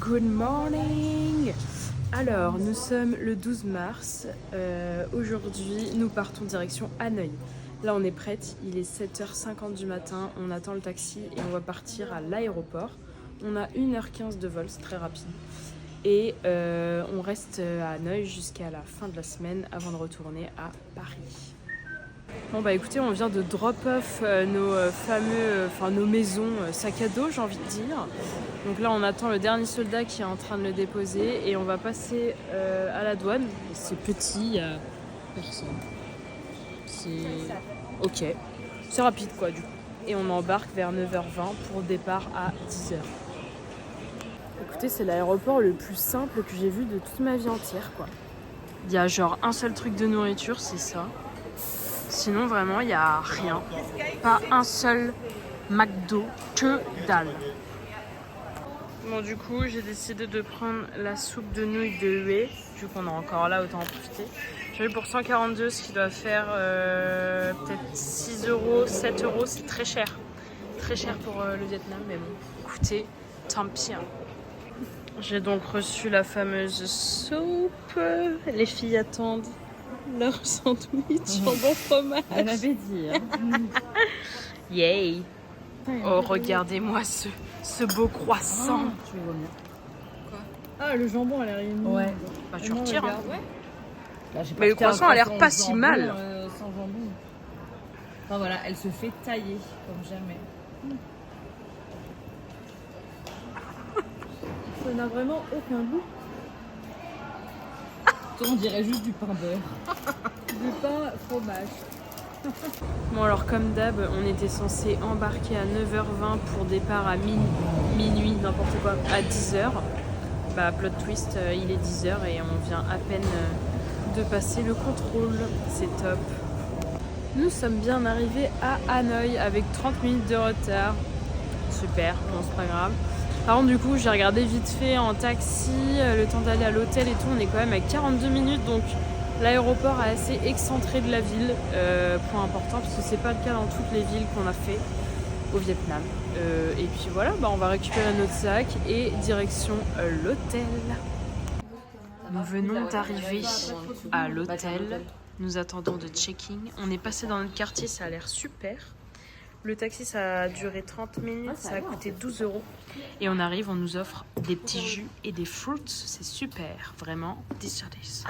Good morning. Alors, nous sommes le 12 mars. Aujourd'hui, nous partons direction Hanoï. Là, on est prête. Il est 7h50 du matin. On attend le taxi et on va partir à l'aéroport. On a 1h15 de vol, c'est très rapide. Et on reste à Hanoï jusqu'à la fin de la semaine avant de retourner à Paris. Bon bah écoutez, on vient de drop off nos maisons sac à dos, j'ai envie de dire. Donc là on attend le dernier soldat qui est en train de le déposer et on va passer à la douane. C'est petit, il y a personne. C'est ok, c'est rapide quoi du coup. Et on embarque vers 9h20 pour départ à 10h. Écoutez, c'est l'aéroport le plus simple que j'ai vu de toute ma vie entière quoi. Il y a genre un seul truc de nourriture, c'est ça. Sinon, vraiment, il n'y a rien. Pas un seul McDo, que dalle. Bon, du coup, j'ai décidé de prendre la soupe de nouilles de huée. Vu qu'on est encore là, autant en profiter. J'ai eu pour 142, ce qui doit faire peut-être 6 €, 7 €. C'est très cher. Très cher pour le Vietnam, mais bon, écoutez, tant pis. Hein. J'ai donc reçu la fameuse soupe. Les filles attendent leur sandwich en bon fromage. Elle m'avait dit. Hein. Yay! Oh, regardez-moi ce beau croissant. Oh, tu veux vomir. Quoi? Ah, le jambon a l'air énorme. Ouais. Bah, tu retires. Hein. Ouais. Là, Mais le croissant a l'air pas si mal. Sans jambon. Enfin voilà, elle se fait tailler comme jamais. Ça n'a vraiment aucun goût. On dirait juste du pain beurre. Du pain fromage. Bon, alors, comme d'hab, on était censé embarquer à 9h20 pour départ à minuit, n'importe quoi, à 10h. Bah, plot twist, il est 10h et on vient à peine de passer le contrôle. C'est top. Nous sommes bien arrivés à Hanoï avec 30 minutes de retard. Super, bon, c'est pas grave. Par contre, du coup, j'ai regardé vite fait en taxi, le temps d'aller à l'hôtel et tout, on est quand même à 42 minutes, donc l'aéroport est assez excentré de la ville, point important, parce que c'est pas le cas dans toutes les villes qu'on a fait au Vietnam. Et puis voilà, bah, on va récupérer notre sac et direction l'hôtel. Nous venons d'arriver à l'hôtel, nous attendons de check-in. On est passé dans notre quartier, ça a l'air super. Le taxi, ça a duré 30 minutes, ça a coûté 12 €. Et on arrive, on nous offre des petits jus et des fruits. C'est super, vraiment. 10 sur 10.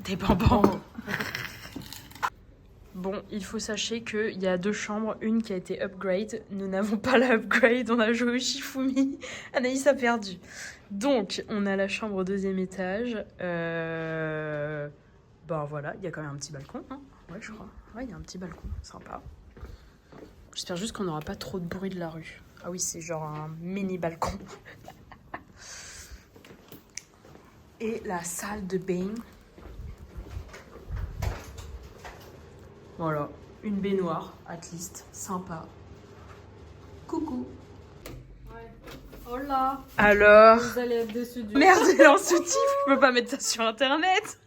Des bonbons. Bon, il faut sachez qu'il y a 2 chambres, une qui a été upgrade. Nous n'avons pas la upgrade, on a joué au Shifumi. Anaïs a perdu. Donc, on a la chambre au 2e étage. Bon, voilà, il y a quand même un petit balcon. Hein. Ouais, je crois. Ouais, il y a un petit balcon, sympa. J'espère juste qu'on n'aura pas trop de bruit de la rue. Ah oui, c'est genre un mini balcon. Et la salle de bain. Voilà, une baignoire, at least, sympa. Coucou. Ouais. Hola. Alors, Vous allez être déçus du... merde, elle est en soutif, je peux pas mettre ça sur internet.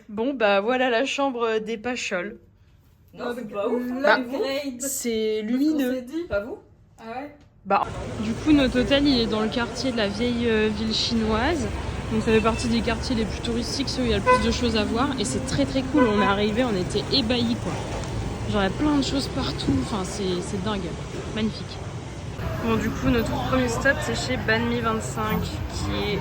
Bon, bah voilà la chambre des Pachols. Non, c'est pas ouf. L'upgrade. C'est On lumineux. s'est dit. Pas vous? Ah ouais? Bah, du coup, notre hôtel, il est dans le quartier de la vieille ville chinoise. Donc ça fait partie des quartiers les plus touristiques, ceux où il y a le plus de choses à voir. Et c'est très très cool, on est arrivé, on était ébahis quoi. Genre il y a plein de choses partout, enfin c'est dingue, magnifique. Bon, du coup, notre premier stop, c'est chez Banh Mi 25, qui est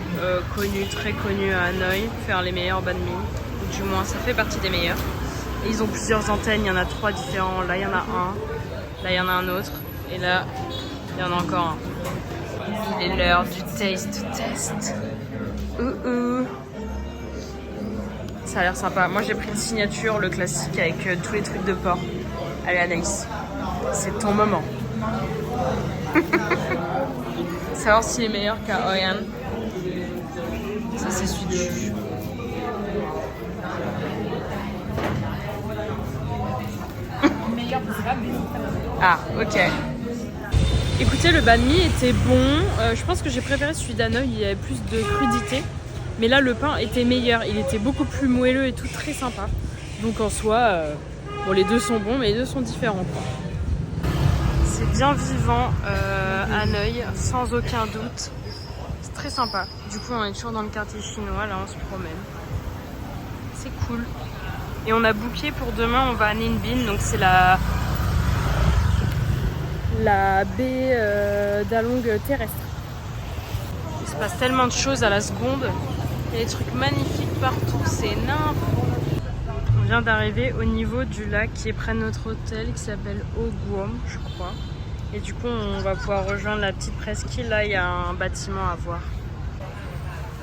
connu, très connu à Hanoï, faire les meilleurs banh mi. Du moins, ça fait partie des meilleurs. Et ils ont plusieurs antennes, il y en a 3 différents. Là, il y en a un, là, il y en a un autre, et là, il y en a encore un. Il est l'heure du taste to test. Ça a l'air sympa. Moi, j'ai pris une signature, le classique, avec tous les trucs de porc. Allez, Anaïs, c'est ton moment. Savoir s'il est meilleur qu'à Hoi An. Ça, c'est celui de jus. Ah, ok. Écoutez, le banh mi était bon. Je pense que j'ai préféré celui d'Hanoï, il y avait plus de crudité. Mais là, le pain était meilleur. Il était beaucoup plus moelleux et tout, très sympa. Donc en soi, bon, les deux sont bons, mais les deux sont différents, quoi. C'est bien vivant, Hanoï, sans aucun doute. C'est très sympa. Du coup, on est toujours dans le quartier chinois, là on se promène. C'est cool. Et on a booké pour demain, on va à Ninh Binh, donc c'est la baie d'Along terrestre. Il se passe tellement de choses à la seconde. Il y a des trucs magnifiques partout, c'est n'importe. On vient d'arriver au niveau du lac qui est près de notre hôtel, qui s'appelle O Guom, je crois. Et du coup, on va pouvoir rejoindre la petite presqu'île. Là, il y a un bâtiment à voir.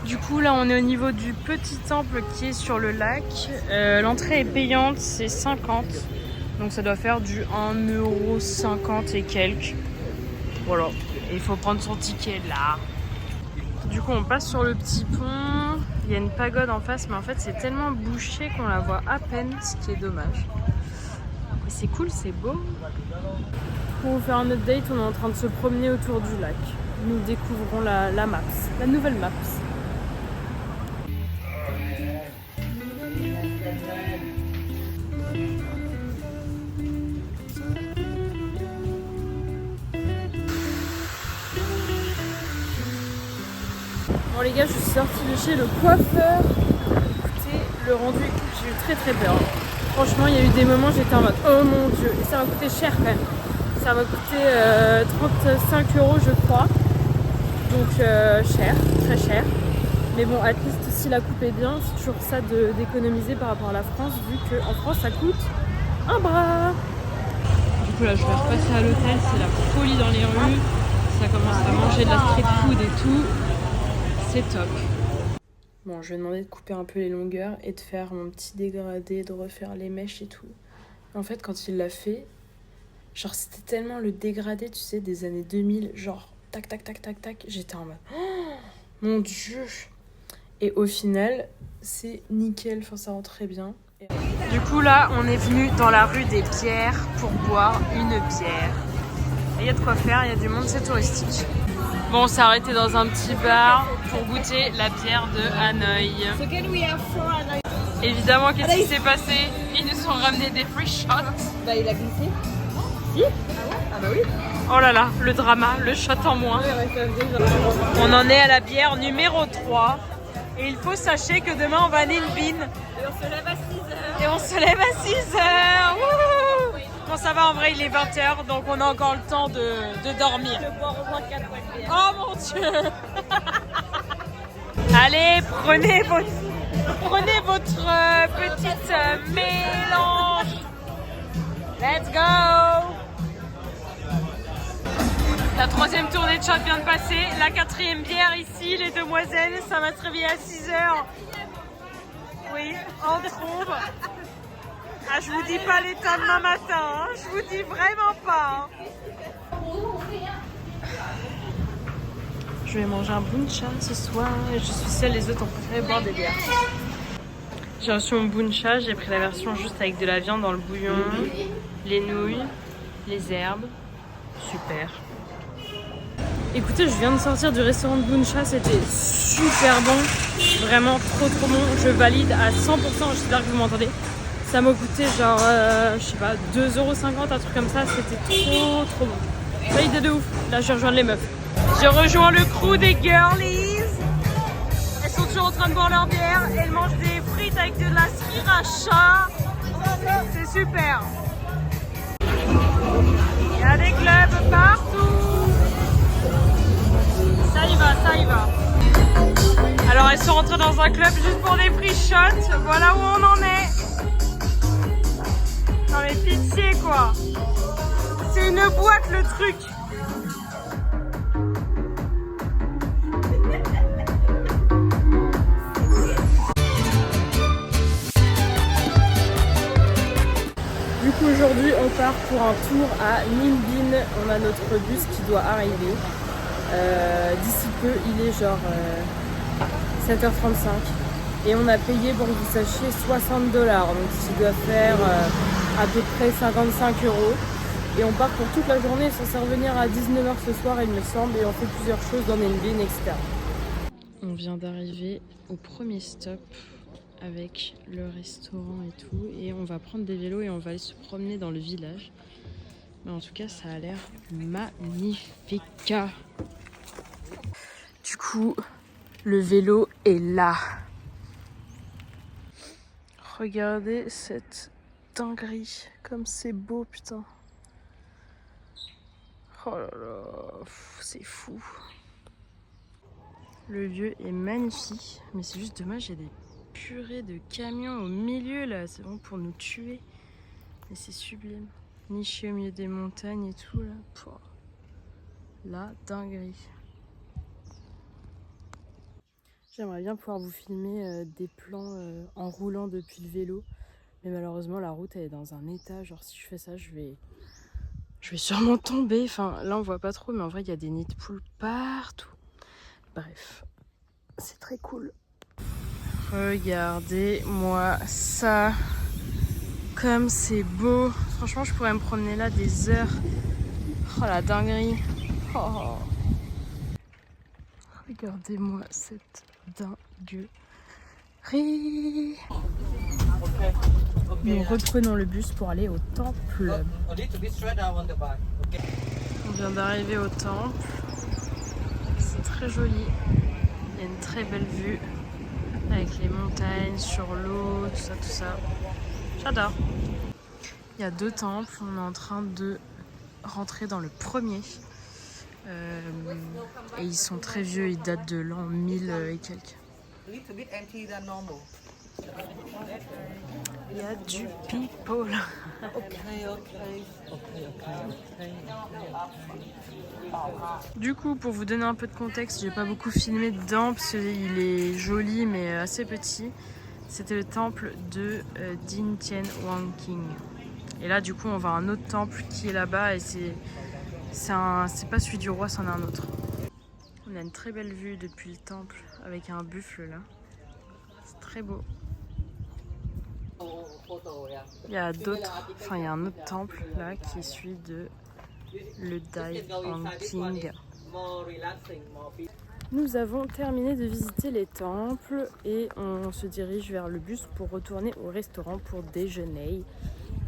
Du coup, là, on est au niveau du petit temple qui est sur le lac. L'entrée est payante, c'est 50. Donc ça doit faire du 1,50€ et quelques. Voilà. Et il faut prendre son ticket là. Du coup, on passe sur le petit pont. Il y a une pagode en face, mais en fait, c'est tellement bouché qu'on la voit à peine, ce qui est dommage. Mais c'est cool, c'est beau. Pour vous faire un update, on est en train de se promener autour du lac. Nous découvrons la Maps, la nouvelle Maps. Bon les gars, je suis sortie de chez le coiffeur. Écoutez, le rendu, j'ai eu très très peur. Franchement, il y a eu des moments, j'étais en mode oh mon dieu. Et ça m'a coûté cher quand même. Ça m'a coûté 35€ je crois. Donc cher, très cher. Mais bon, at least si la coupe est bien, c'est toujours ça d'économiser par rapport à la France, vu qu'en France ça coûte un bras. Du coup là, je vais repasser à l'hôtel, c'est la folie dans les rues. Ça commence à manger de la street food et tout. C'est top. Bon, je vais demander de couper un peu les longueurs et de faire mon petit dégradé, de refaire les mèches et tout. En fait, quand il l'a fait, genre c'était tellement le dégradé, tu sais, des années 2000, genre tac tac tac tac tac, j'étais en mode oh, mon dieu. Et au final, c'est nickel, enfin ça rend très bien. Du coup là, on est venu dans la rue des Pierres pour boire une bière. Il y a de quoi faire, il y a du monde, c'est touristique. Bon, on s'est arrêté dans un petit bar pour goûter la bière de Hanoï. Évidemment, qu'est-ce qui s'est passé? Ils nous ont ramené des free shots. Bah, il a glissé. Si? Ah ouais? Ah bah oui. Oh là là, le drama, le shot en moins. On en est à la bière numéro 3. Et il faut sachez que demain on va à Ninh Binh. Et on se lève à 6h. Et on se lève à 6h. Wouhou. Bon, ça va, en vrai, il est 20h, donc on a encore le temps de dormir. Je bois au moins 4 bières. Oh mon dieu. Allez, prenez votre petite mélange. Let's go. La 3e tournée de shot vient de passer. La 4e bière ici, les demoiselles. Ça va se réveiller à 6h. Oui, en trombe. Ah, je vous dis pas l'état demain matin. Hein. Je vous dis vraiment pas. Hein. Je vais manger un buncha ce soir. Je suis seule, les autres ont préféré boire des bières. J'ai reçu mon buncha. J'ai pris la version juste avec de la viande dans le bouillon, les nouilles, les herbes. Super. Écoutez, je viens de sortir du restaurant de Buncha, c'était super bon, vraiment trop bon, je valide à 100%, j'espère que vous m'entendez. Ça m'a coûté genre, je sais pas, 2,50€, un truc comme ça, c'était trop bon. Validé de ouf, là je rejoins les meufs. Je rejoins le crew des girlies, elles sont toujours en train de boire leur bière, elles mangent des frites avec de la sriracha, c'est super. Il y a des clubs partout. Ça y va. Alors elles sont rentrées dans un club juste pour des free shots. Voilà où on en est. Non mais pitié quoi. C'est une boîte le truc. Du coup aujourd'hui on part pour un tour à Ninh Binh. On a notre bus qui doit arriver. D'ici peu, il est genre 7h35 et on a payé, pour que vous sachiez, 60$, donc ce qui doit faire à peu près 55€. Et on part pour toute la journée, censé revenir à 19h ce soir, il me semble, et on fait plusieurs choses dans Ninh Binh, etc. On vient d'arriver au premier stop avec le restaurant et tout, et on va prendre des vélos et on va aller se promener dans le village. Mais en tout cas, ça a l'air magnifique. Du coup, le vélo est là. Regardez cette dinguerie, comme c'est beau, putain. Oh là là, c'est fou. Le lieu est magnifique, mais c'est juste dommage, il y a des purées de camions au milieu là, c'est bon pour nous tuer. Mais c'est sublime. Niché au milieu des montagnes et tout là. Pouah. La dinguerie. J'aimerais bien pouvoir vous filmer des plans en roulant depuis le vélo. Mais malheureusement la route elle est dans un état. Genre si je fais ça je vais sûrement tomber. Enfin là on voit pas trop mais en vrai il y a des nids de poules partout. Bref. C'est très cool. Regardez-moi ça. Comme c'est beau. Franchement je pourrais me promener là des heures. Oh la dinguerie. Oh. Regardez-moi cette dinguerie. Nous reprenons le bus pour aller au temple. On vient d'arriver au temple. C'est très joli. Il y a une très belle vue avec les montagnes sur l'eau, tout ça. J'adore. Il y a 2 temples. On est en train de rentrer dans le premier. Et ils sont très vieux, ils datent de l'an 1000 et quelques. Il y a du people. Du coup, pour vous donner un peu de contexte, j'ai pas beaucoup filmé dedans parce qu'il est joli mais assez petit. C'était le temple de Din Tien Wang King. Et là, du coup, on va à un autre temple qui est là-bas et c'est pas celui du roi, c'en est un autre. On a une très belle vue depuis le temple avec un buffle là. C'est très beau. Il y a un autre temple là qui suit de le Dai Wang King. Nous avons terminé de visiter les temples et on se dirige vers le bus pour retourner au restaurant pour déjeuner.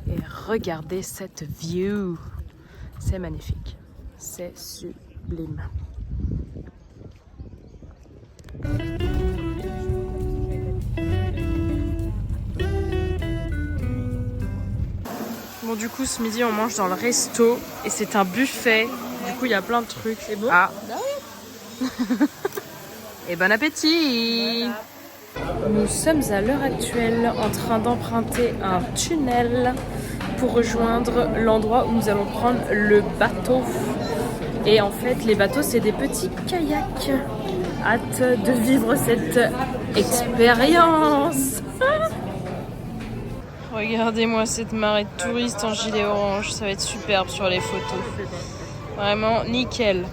Et regardez cette view. C'est magnifique. C'est sublime. Bon du coup ce midi on mange dans le resto et c'est un buffet. Du coup il y a plein de trucs. C'est bon. Ah. Et bon appétit. Nous sommes à l'heure actuelle en train d'emprunter un tunnel pour rejoindre l'endroit où nous allons prendre le bateau. Et en fait les bateaux c'est des petits kayaks. Hâte de vivre cette expérience. Regardez-moi cette marée de touristes en gilet orange, ça va être superbe sur les photos. Vraiment nickel.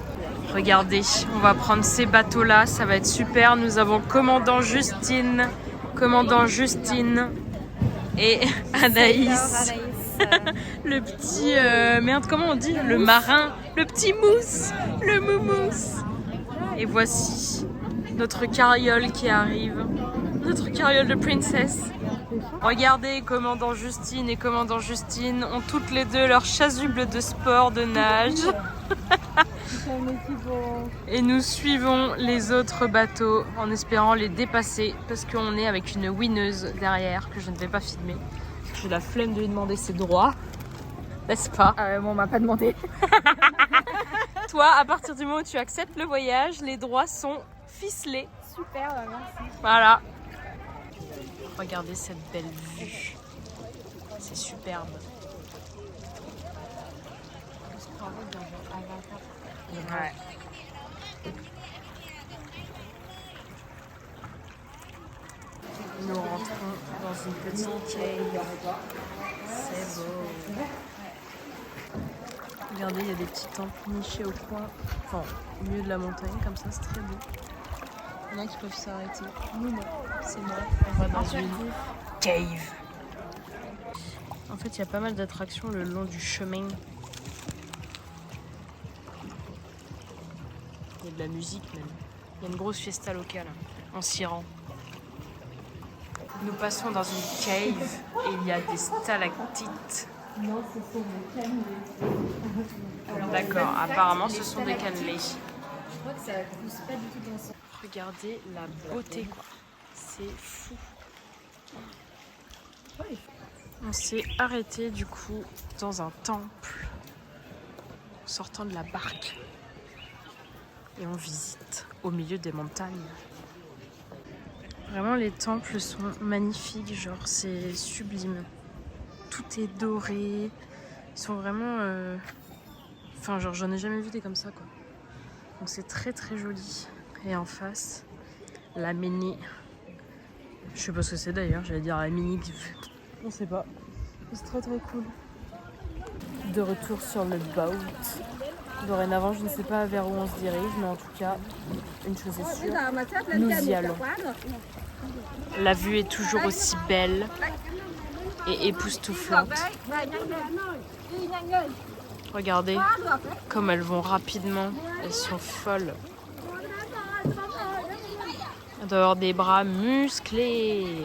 Regardez, on va prendre ces bateaux-là, ça va être super. Nous avons commandant Justine et Anaïs. Le petit, merde, comment on dit? Le marin, le petit mousse, le moumousse. Et voici notre carriole qui arrive, notre carriole de princesse. Regardez, commandant Justine et commandant Justine ont toutes les deux leur chasuble de sport, de nage. Et nous suivons les autres bateaux en espérant les dépasser parce qu'on est avec une winneuse derrière que je ne vais pas filmer. J'ai la flemme de lui demander ses droits, n'est-ce pas? Bon, on m'a pas demandé. Toi, à partir du moment où tu acceptes le voyage, les droits sont ficelés. Super, merci. Voilà. Regardez cette belle vue. C'est superbe. Ouais. Nous rentrons dans une petite cave. C'est beau. Regardez, il y a des petits temples nichés au coin, enfin au milieu de la montagne, comme ça, c'est très beau. Il y en a qui peuvent s'arrêter. Nous, non, c'est mort. On va dans une cave. En fait, il y a pas mal d'attractions le long du chemin. Il y a de la musique même. Il y a une grosse fiesta locale en Siran. Nous passons dans une cave et il y a des stalactites Non, ce sont des cannelés. D'accord, apparemment ce sont des cannelés. Je crois que ça pousse pas du tout dans son. Regardez la beauté quoi. C'est fou. On s'est arrêté du coup dans un temple en sortant de la barque. Et on visite au milieu des montagnes. Vraiment les temples sont magnifiques, genre c'est sublime. Tout est doré. Ils sont vraiment... Enfin genre j'en ai jamais vu des comme ça quoi. Donc c'est très très joli. Et en face, la mini. Je sais pas ce que c'est d'ailleurs, j'allais dire la mini. On sait pas. C'est très très cool. De retour sur le boat. Dorénavant, je ne sais pas vers où on se dirige, mais en tout cas, une chose est sûre, nous y allons. La vue est toujours aussi belle et époustouflante. Regardez comme elles vont rapidement, elles sont folles. Elle doit avoir des bras musclés.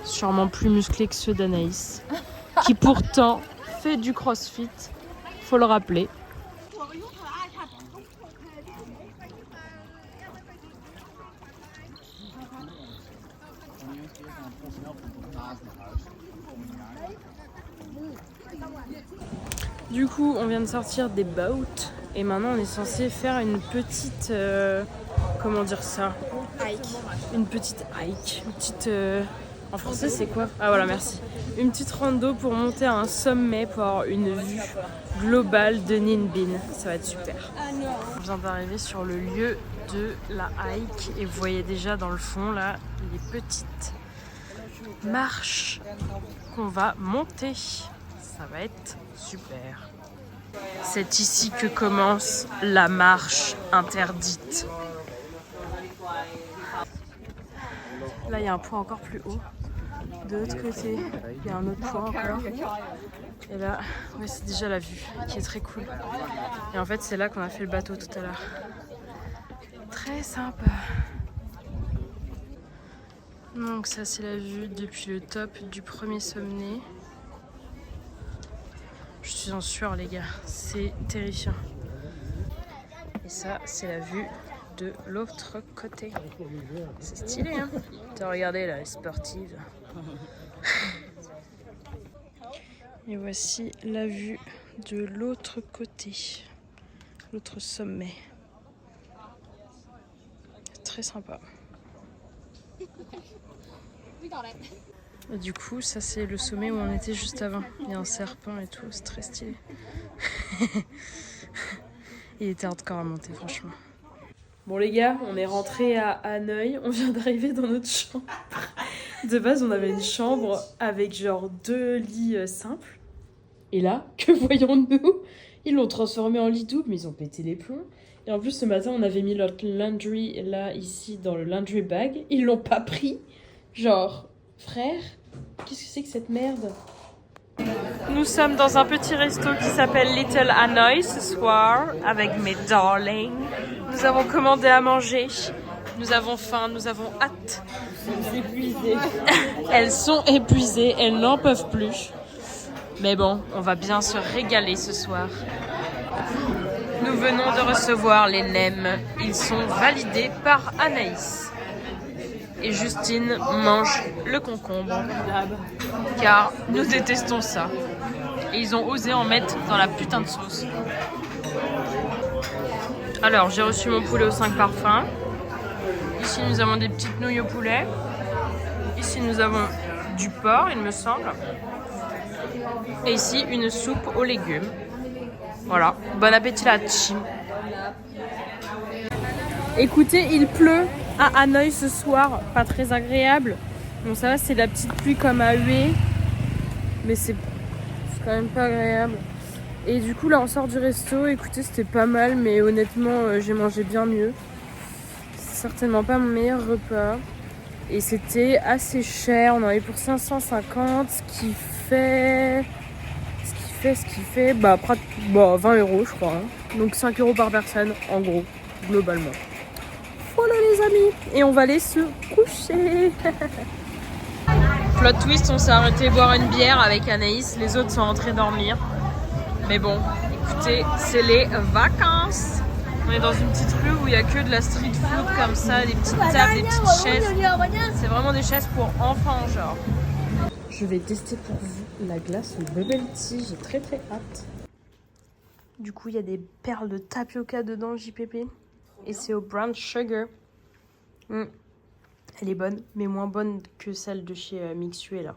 Sûrement plus musclés que ceux d'Anaïs, qui pourtant fait du crossfit, faut le rappeler. Du coup, on vient de sortir des boats et maintenant on est censé faire une petite... comment dire ça? Une petite hike. Une petite... en français, c'est quoi? Ah voilà, merci. Une petite rando pour monter à un sommet pour avoir une vue globale de Ninh Binh. Ça va être super. On vient d'arriver sur le lieu de la hike et vous voyez déjà dans le fond là les petites marches qu'on va monter. Ça va être super. C'est ici que commence la marche interdite. Là, il y a un point encore plus haut. De l'autre côté, il y a un autre point encore. Et là, ouais, c'est déjà la vue qui est très cool. Et en fait, c'est là qu'on a fait le bateau tout à l'heure. Très sympa. Donc ça, c'est la vue depuis le top du premier sommet. Je suis en sueur, les gars. C'est terrifiant. Et ça, c'est la vue de l'autre côté. C'est stylé, hein? T'as regardé là, les sportives. Et voici la vue de l'autre côté, l'autre sommet. Très sympa. Et du coup, ça c'est le sommet où on était juste avant. Il y a un serpent et tout, c'est très stylé. Il était hardcore à monter, franchement. Bon les gars, on est rentré à Hanoï, on vient d'arriver dans notre chambre. De base, on avait une chambre avec genre 2 lits simples. Et là, que voyons-nous? Ils l'ont transformé en lit double, mais ils ont pété les plombs. Et en plus, ce matin, on avait mis notre laundry là, ici, dans le laundry bag. Ils l'ont pas pris. Genre, frère, qu'est-ce que c'est que cette merde? Nous sommes dans un petit resto qui s'appelle Little Hanoï ce soir, avec mes darlings. Nous avons commandé à manger. Nous avons faim, nous avons hâte. Elles sont épuisées, elles n'en peuvent plus. Mais bon, on va bien se régaler ce soir. Nous venons de recevoir les nems. Ils sont validés par Anaïs. Et Justine mange le concombre. Car nous détestons ça. Et ils ont osé en mettre dans la putain de sauce. Alors, j'ai reçu mon poulet aux 5 parfums. Ici, nous avons des petites nouilles au poulet. Ici, nous avons du porc, il me semble. Et ici, une soupe aux légumes. Voilà. Bon appétit la team. Écoutez, il pleut à Hanoï ce soir. Pas très agréable. Bon, ça va, c'est la petite pluie comme à huée. Mais c'est quand même pas agréable. Et du coup, là, on sort du resto. Écoutez, c'était pas mal. Mais honnêtement, j'ai mangé bien mieux. Certainement pas mon meilleur repas. Et c'était assez cher. On en avait pour 550, ce qui fait 20 € je crois. Hein. Donc 5 € par personne, en gros, globalement. Voilà les amis. Et on va aller se coucher. Plot twist, on s'est arrêté boire une bière avec Anaïs, les autres sont rentrés dormir. Mais bon, écoutez, c'est les vacances. On est dans une petite rue où il n'y a que de la street food comme ça, des petites tables, des petites chaises. C'est vraiment des chaises pour enfants, genre. Je vais tester pour vous la glace au bubble tea, j'ai très très hâte. Du coup, il y a des perles de tapioca dedans, JPP. Et c'est au brown sugar. Elle est bonne, mais moins bonne que celle de chez Mixue là.